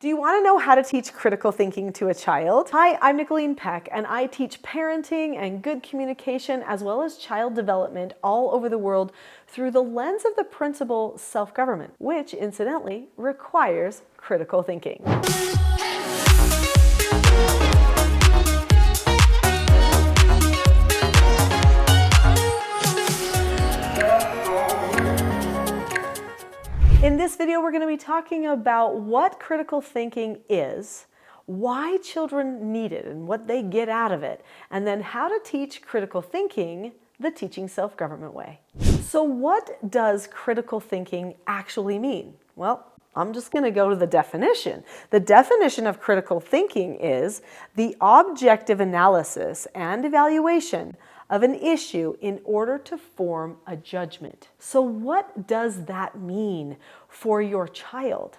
Do you want to know how to teach critical thinking to a child? Hi, I'm Nicholeen Peck, and I teach parenting and good communication as well as child development all over the world through the lens of the principle self-government, which incidentally requires critical thinking. In this video, we're going to be talking about what critical thinking is, why children need it and what they get out of it, and then how to teach critical thinking the teaching self-government way. So what does critical thinking actually mean? Well, I'm just going to go to the definition. The definition of critical thinking is the objective analysis and evaluation of an issue in order to form a judgment. So what does that mean for your child?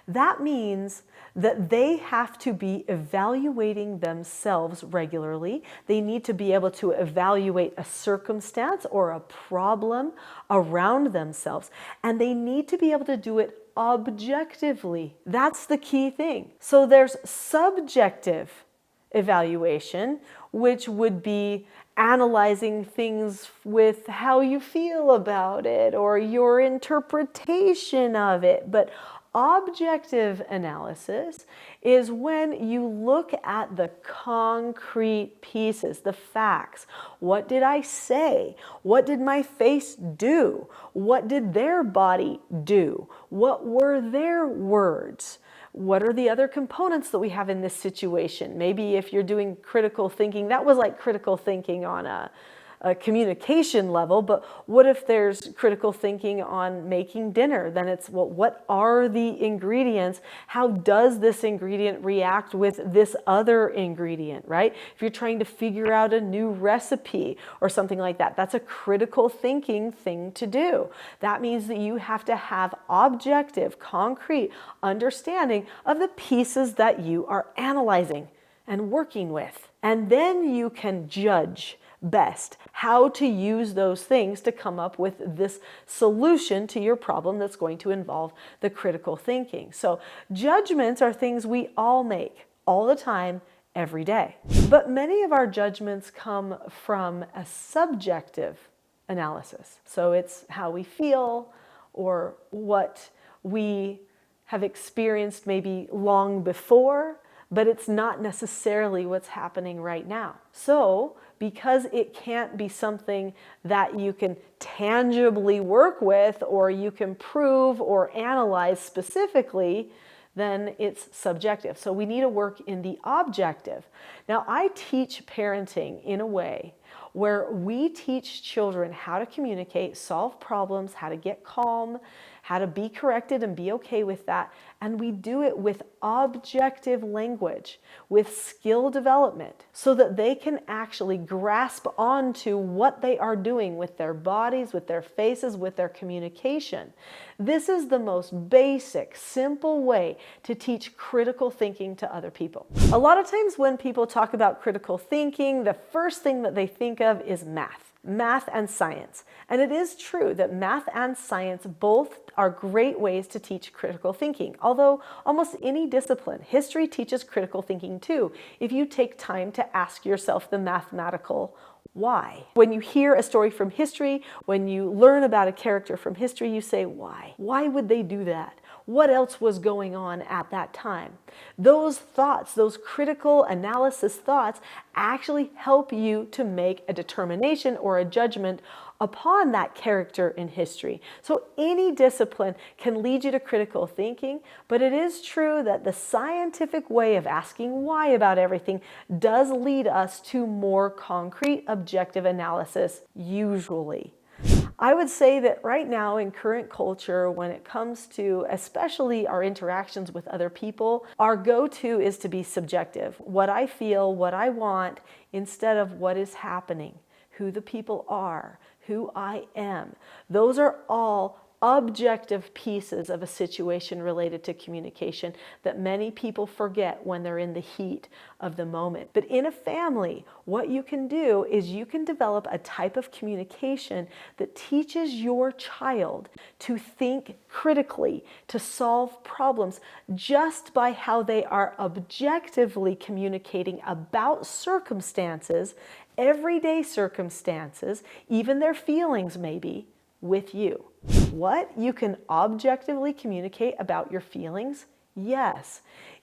That means that they have to be evaluating themselves regularly. They need to be able to evaluate a circumstance or a problem around themselves, and they need to be able to do it objectively. That's the key thing. So there's subjective evaluation, which would be analyzing things with how you feel about it or your interpretation of it. But objective analysis is when you look at the concrete pieces, the facts. What did I say? What did my face do? What did their body do? What were their words? What are the other components that we have in this situation? Maybe if you're doing critical thinking, that was like critical thinking on a communication level, but what if there's critical thinking on making dinner? Then it's, well, what are the ingredients? How does this ingredient react with this other ingredient, right? If you're trying to figure out a new recipe or something like that, that's a critical thinking thing to do. That means that you have to have objective, concrete understanding of the pieces that you are analyzing and working with. And then you can judge best how to use those things to come up with this solution to your problem that's going to involve the critical thinking. So judgments are things we all make all the time, every day. But many of our judgments come from a subjective analysis. So it's how we feel or what we have experienced maybe long before, but it's not necessarily what's happening right now. So because it can't be something that you can tangibly work with or you can prove or analyze specifically, then it's subjective. So we need to work in the objective. Now, I teach parenting in a way where we teach children how to communicate, solve problems, how to get calm, how to be corrected and be okay with that. And we do it with objective language, with skill development, so that they can actually grasp onto what they are doing with their bodies, with their faces, with their communication. This is the most basic, simple way to teach critical thinking to other people. A lot of times when people talk about critical thinking, the first thing that they think of is math and science. And it is true that math and science both are great ways to teach critical thinking. Although almost any discipline, history teaches critical thinking too, if you take time to ask yourself the mathematical why. When you hear a story from history, when you learn about a character from history, you say, why? Why would they do that? What else was going on at that time? Those thoughts, those critical analysis thoughts actually help you to make a determination or a judgment upon that character in history. So any discipline can lead you to critical thinking, but it is true that the scientific way of asking why about everything does lead us to more concrete, objective analysis, usually. I would say that right now in current culture, when it comes to especially our interactions with other people, our go-to is to be subjective. What I feel, what I want, instead of what is happening, who the people are, who I am. Those are all objective pieces of a situation related to communication that many people forget when they're in the heat of the moment. But in a family, what you can do is you can develop a type of communication that teaches your child to think critically, to solve problems just by how they are objectively communicating about circumstances, everyday circumstances, even their feelings maybe, with you. What? You can objectively communicate about your feelings? Yes.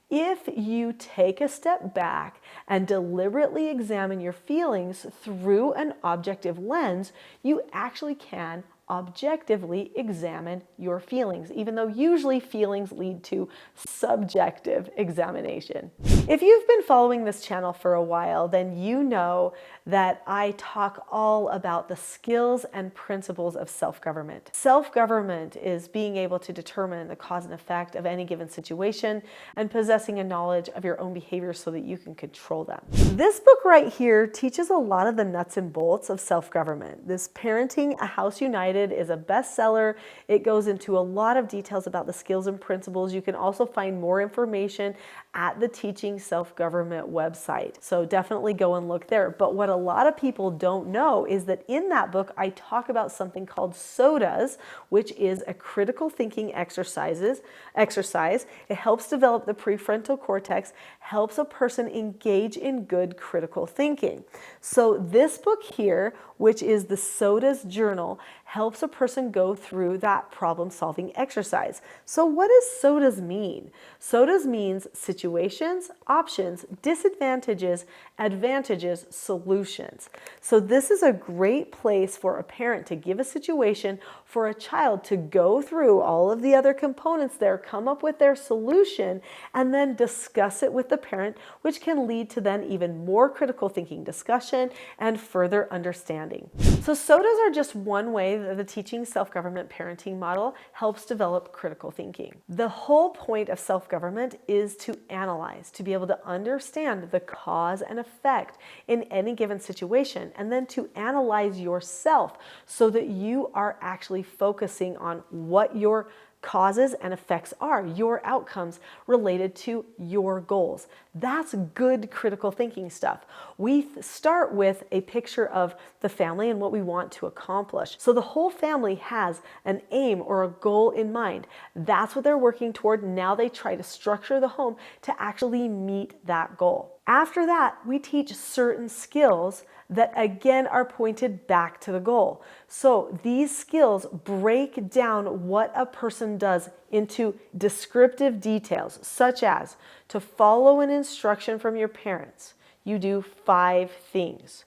If you take a step back and deliberately examine your feelings through an objective lens, you actually can objectively examine your feelings, even though usually feelings lead to subjective examination. If you've been following this channel for a while, then you know that I talk all about the skills and principles of self-government. Self-government is being able to determine the cause and effect of any given situation and possessing a knowledge of your own behaviors so that you can control them. This book right here teaches a lot of the nuts and bolts of self-government. This Parenting a House United is a bestseller. It goes into a lot of details about the skills and principles. You can also find more information at the Teaching Self-Government website. So definitely go and look there. But what a lot of people don't know is that in that book, I talk about something called SOTAs, which is a critical thinking exercise. It helps develop the prefrontal cortex, helps a person engage in good critical thinking. So this book here, which is the SOTAs journal, helps a person go through that problem-solving exercise. So what does SOTAs mean? SOTAs means situations, options, disadvantages, advantages, solutions. So this is a great place for a parent to give a situation for a child to go through all of the other components there, come up with their solution, and then discuss it with the parent, which can lead to then even more critical thinking discussion and further understanding. So SOTAs are just one way that the Teaching Self-Government parenting model helps develop critical thinking. The whole point of self-government is to analyze, to be able to understand the cause and effect in any given situation, and then to analyze yourself so that you are actually focusing on what your causes and effects are, your outcomes related to your goals. That's good critical thinking stuff. We start with a picture of the family and what we want to accomplish. So the whole family has an aim or a goal in mind. That's what they're working toward. Now they try to structure the home to actually meet that goal. After that, we teach certain skills that again are pointed back to the goal. So these skills break down what a person does into descriptive details, such as to follow an instruction from your parents. You do 5 things.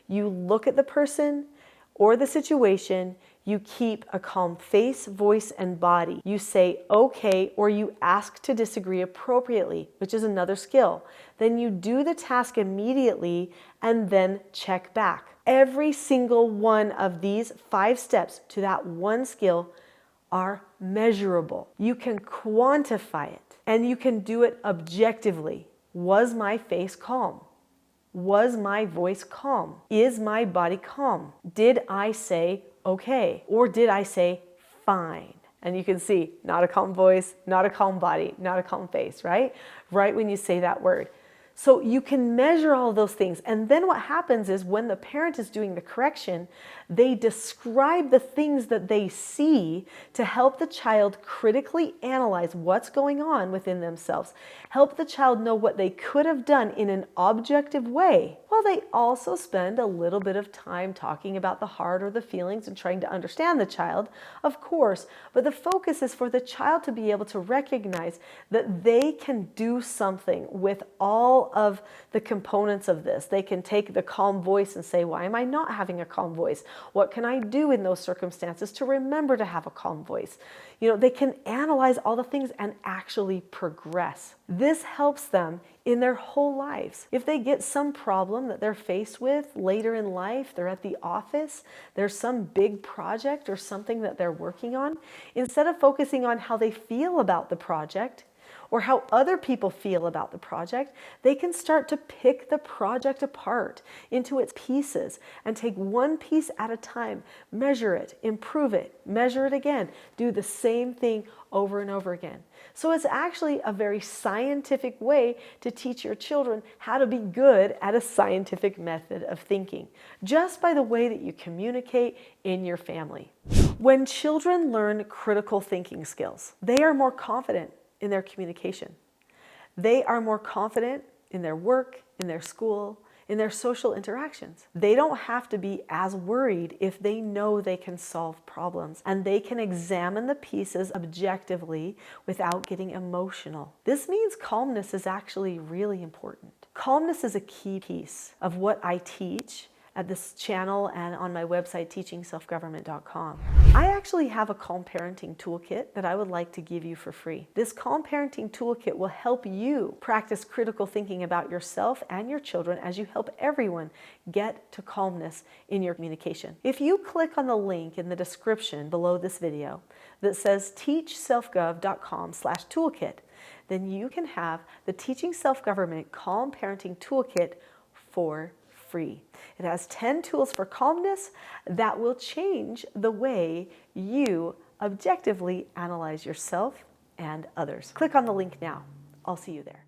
You look at the person or the situation. You keep a calm face, voice, and body. You say okay, or you ask to disagree appropriately, which is another skill. Then you do the task immediately and then check back. Every single one of these 5 steps to that one skill are measurable. You can quantify it and you can do it objectively. Was my face calm? Was my voice calm? Is my body calm? Did I say okay? Or did I say fine? And you can see, not a calm voice, not a calm body, not a calm face, right? Right when you say that word. So you can measure all those things. And then what happens is when the parent is doing the correction, they describe the things that they see to help the child critically analyze what's going on within themselves, help the child know what they could have done in an objective way, while they also spend a little bit of time talking about the heart or the feelings and trying to understand the child, of course. But the focus is for the child to be able to recognize that they can do something with all of the components of this. They can take the calm voice and say, why am I not having a calm voice? What can I do in those circumstances to remember to have a calm voice? You know, they can analyze all the things and actually progress. This helps them in their whole lives. If they get some problem that they're faced with later in life, they're at the office, there's some big project or something that they're working on, instead of focusing on how they feel about the project, or how other people feel about the project, they can start to pick the project apart into its pieces and take one piece at a time, measure it, improve it, measure it again, do the same thing over and over again. So it's actually a very scientific way to teach your children how to be good at a scientific method of thinking, just by the way that you communicate in your family. When children learn critical thinking skills, they are more confident in their communication. They are more confident in their work, in their school, in their social interactions. They don't have to be as worried if they know they can solve problems, and they can examine the pieces objectively without getting emotional. This means calmness is actually really important. Calmness is a key piece of what I teach at this channel and on my website, teachingselfgovernment.com. I actually have a calm parenting toolkit that I would like to give you for free. This calm parenting toolkit will help you practice critical thinking about yourself and your children as you help everyone get to calmness in your communication. If you click on the link in the description below this video that says teachselfgov.com/toolkit, then you can have the Teaching Self-Government Calm Parenting Toolkit for free. It has 10 tools for calmness that will change the way you objectively analyze yourself and others. Click on the link now. I'll see you there.